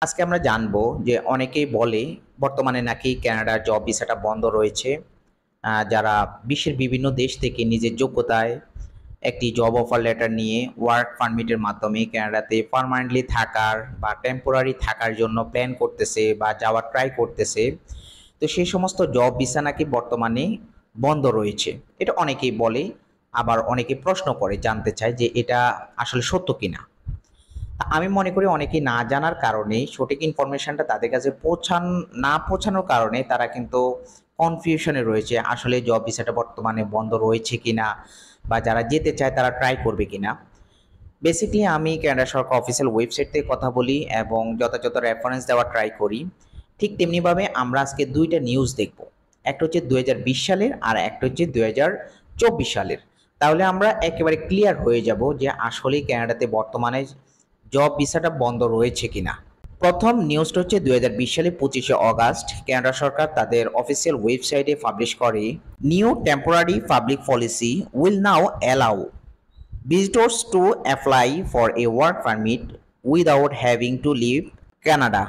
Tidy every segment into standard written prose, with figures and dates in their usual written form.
আজকে আমরা জানবো যে অনেকেই বলে বর্তমানে নাকি কানাডার জব ভিসাটা বন্ধ রয়েছে। যারা বিশ্বের বিভিন্ন দেশ থেকে নিজের যোগ্যতায় একটি জব অফার লেটার নিয়ে ওয়ার্ক পারমিটের মাধ্যমে কানাডাতে পার্মানেন্টলি থাকার বা টেম্পোরারি থাকার জন্য প্ল্যান করতেছে বা যাওয়ার ট্রাই করতেছে। তো সেই সমস্ত জব ভিসা নাকি বর্তমানে বন্ধ রয়েছে। এটা অনেকেই বলে, আবার অনেকে প্রশ্ন করে জানতে চায় যে এটা আসলে সত্য কিনা। আমি মনে করি অনেকেই না জানার কারণে সঠিক ইনফরমেশনটা তাদের কাছে না পৌঁছানোর কারণে তারা কিন্তু কনফিউশনে রয়েছে, আসলে জব ভিসাটা বর্তমানে বন্ধ রয়েছে কিনা বা যারা যেতে চায় তারা ট্রাই করবে কিনা। বেসিক্যালি আমি কানাডা সরকার অফিসিয়াল ওয়েবসাইট থেকে কথা বলি এবং যথাযথ রেফারেন্স দেওয়ার ট্রাই করি। ঠিক তেমনিভাবে আমরা আজকে দুইটা নিউজ দেখব, একটা হচ্ছে 2020 সালের আর একটা হচ্ছে 2024 সালের। তাহলে আমরা একেবারে ক্লিয়ার হয়ে যাব যে আসলে কানাডাতে বর্তমানে জব ভিসাটা বন্ধ রয়েছে কিনা। প্রথম নিউজটা হচ্ছে 2020 সালে 25শে অগাস্ট কানাডা সরকার তাদের অফিসিয়াল ওয়েবসাইটে পাবলিশ করে, new temporary public policy will now allow visitors to apply for a work permit without having to leave Canada।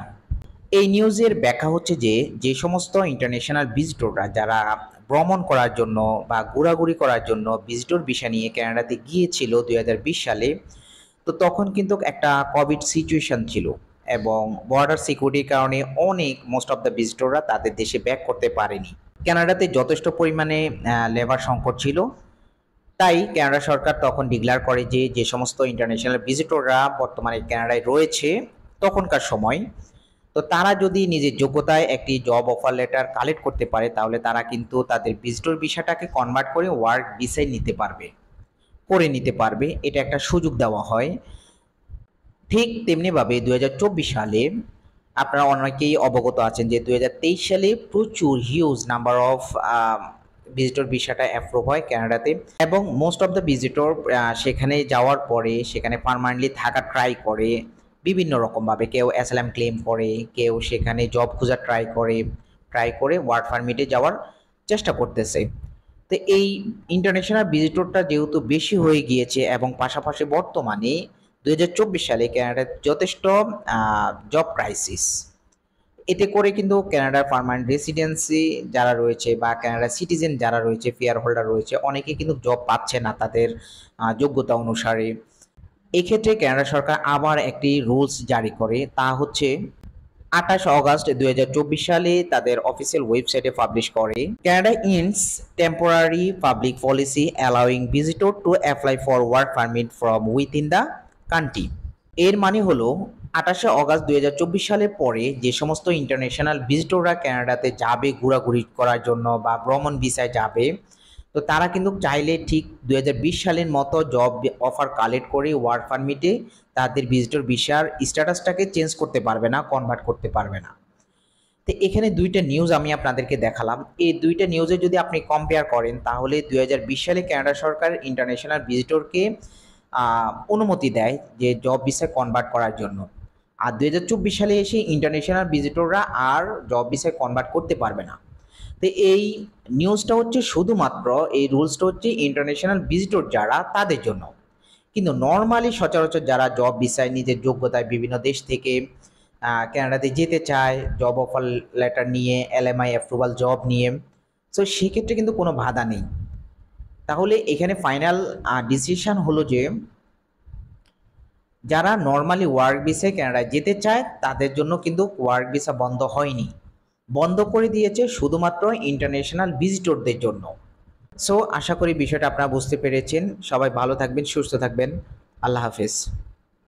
এই নিউজের ব্যাখ্যা হচ্ছে যে যে সমস্ত ইন্টারন্যাশনাল ভিজিটররা যারা ভ্রমণ করার জন্য বা ঘোরাঘুরি করার জন্য ভিজিটর ভিসা নিয়ে কানাডাতে গিয়েছিল 2020 সালে, তো তখন কিন্তু একটা কোভিড সিচুয়েশন ছিল এবং বর্ডার সিকিউরিটির কারণে অনেক মোস্ট অফ দ্য ভিজিটররা তাদের দেশে ব্যাক করতে পারেনি। কানাডাতে যথেষ্ট পরিমাণে লেবার সংকট ছিল, তাই কানাডা সরকার তখন ডিক্লেয়ার করে যে যে সমস্ত ইন্টারন্যাশনাল ভিজিটররা বর্তমানে কানাডায় রয়েছে তখনকার সময়, তো তারা যদি নিজের যোগ্যতায় একটি জব অফার লেটার কালেক্ট করতে পারে তাহলে তারা কিন্তু তাদের ভিজিটর ভিসাটাকে কনভার্ট করে ওয়ার্ক ভিসায় নিতে পারবে। এটা একটা সুযোগ দেওয়া হয়। ঠিক তেমনিভাবে 2024 সালে আপনারা অনেকেই অবগত আছেন যে 2023 সালে প্রচুর হিউজ নাম্বার অফ ভিজিটর ভিসাটা অ্যাপ্রুভ হয় কানাডাতে এবং মোস্ট অফ দ্য ভিজিটর সেখানে যাওয়ার পরে সেখানে পার্মানেন্টলি থাকা ট্রাই করে বিভিন্ন রকমভাবে। কেউ অ্যাসাইলাম ক্লেম করে, কেউ সেখানে জব খোঁজার ট্রাই করে ওয়ার্ক পারমিটে যাওয়ার চেষ্টা করতেছে। তো এই ইন্টারন্যাশনাল ভিজিটরটা যেহেতু বেশি হয়ে গিয়েছে এবং পাশাপাশি বর্তমানে 2024 সালে কানাডার যথেষ্ট জব ক্রাইসিস, এতে করে কিন্তু কানাডার পার্মানেন্ট রেসিডেন্সি যারা রয়েছে বা কানাডার সিটিজেন যারা রয়েছে, ফেয়ার হোল্ডার রয়েছে, অনেকে কিন্তু জব পাচ্ছে না তাদের যোগ্যতা অনুসারে। এক্ষেত্রে কানাডা সরকার আবার একটি রুলস জারি করে, তা হচ্ছে 28 অগাস্ট 2024 সালে তাদের অফিসিয়াল ওয়েবসাইটে পাবলিশ করে, Canada ins temporary public policy allowing visitor to apply for work permit from within the country. এর মানে হলো 28 অগাস্ট 2024 সালের পরে যে সমস্ত ইন্টারন্যাশনাল ভিজিটররা কানাডাতে যাবে ঘোরাঘুরি করার জন্য বা ভ্রমণ ভিসায় যাবে, তো তারা কিন্তু চাইলে ঠিক 2020 সালের মতো জব অফার কালেক্ট করে ওয়ার্ক পারমিটে তাদের ভিজিটর ভিসার স্ট্যাটাসটাকে চেঞ্জ করতে পারবে না, কনভার্ট করতে পারবে না। তো এখানে দুইটা নিউজ আমি আপনাদেরকে দেখালাম। এই দুইটা নিউজে যদি আপনি কম্পেয়ার করেন তাহলে 2020 সালে কানাডা সরকার ইন্টারন্যাশনাল ভিজিটরকে অনুমতি দেয় যে জব ভিসায় কনভার্ট করার জন্য, আর 2024 সালে এসে ইন্টারন্যাশনাল ভিজিটররা আর জব ভিসায় কনভার্ট করতে পারবে না। তো এই নিউজটা হচ্ছে শুধুমাত্র, এই রুলসটা হচ্ছে ইন্টারন্যাশনাল ভিজিটর যারা তাদের জন্য, কিন্তু নর্মালি সচরাচর যারা জব ভিসায় নিজের যোগ্যতায় বিভিন্ন দেশ থেকে কানাডাতে যেতে চায় জব অফার লেটার নিয়ে, এলএমআই অ্যাপ্রুভাল জব নিয়ে, সো সেক্ষেত্রে কিন্তু কোনো বাধা নেই। তাহলে এখানে ফাইনাল ডিসিশন হলো যে যারা নর্মালি ওয়ার্ক ভিসায় কানাডায় যেতে চায় তাদের জন্য কিন্তু ওয়ার্ক ভিসা বন্ধ হয়নি, বন্ধ করে দিয়েছে শুধুমাত্র ইন্টারন্যাশনাল ভিজিটরদের জন্য। সো আশা করি বিষয়টা আপনারা বুঝতে পেরেছেন। সবাই ভালো থাকবেন, সুস্থ থাকবেন। আল্লাহ হাফেজ।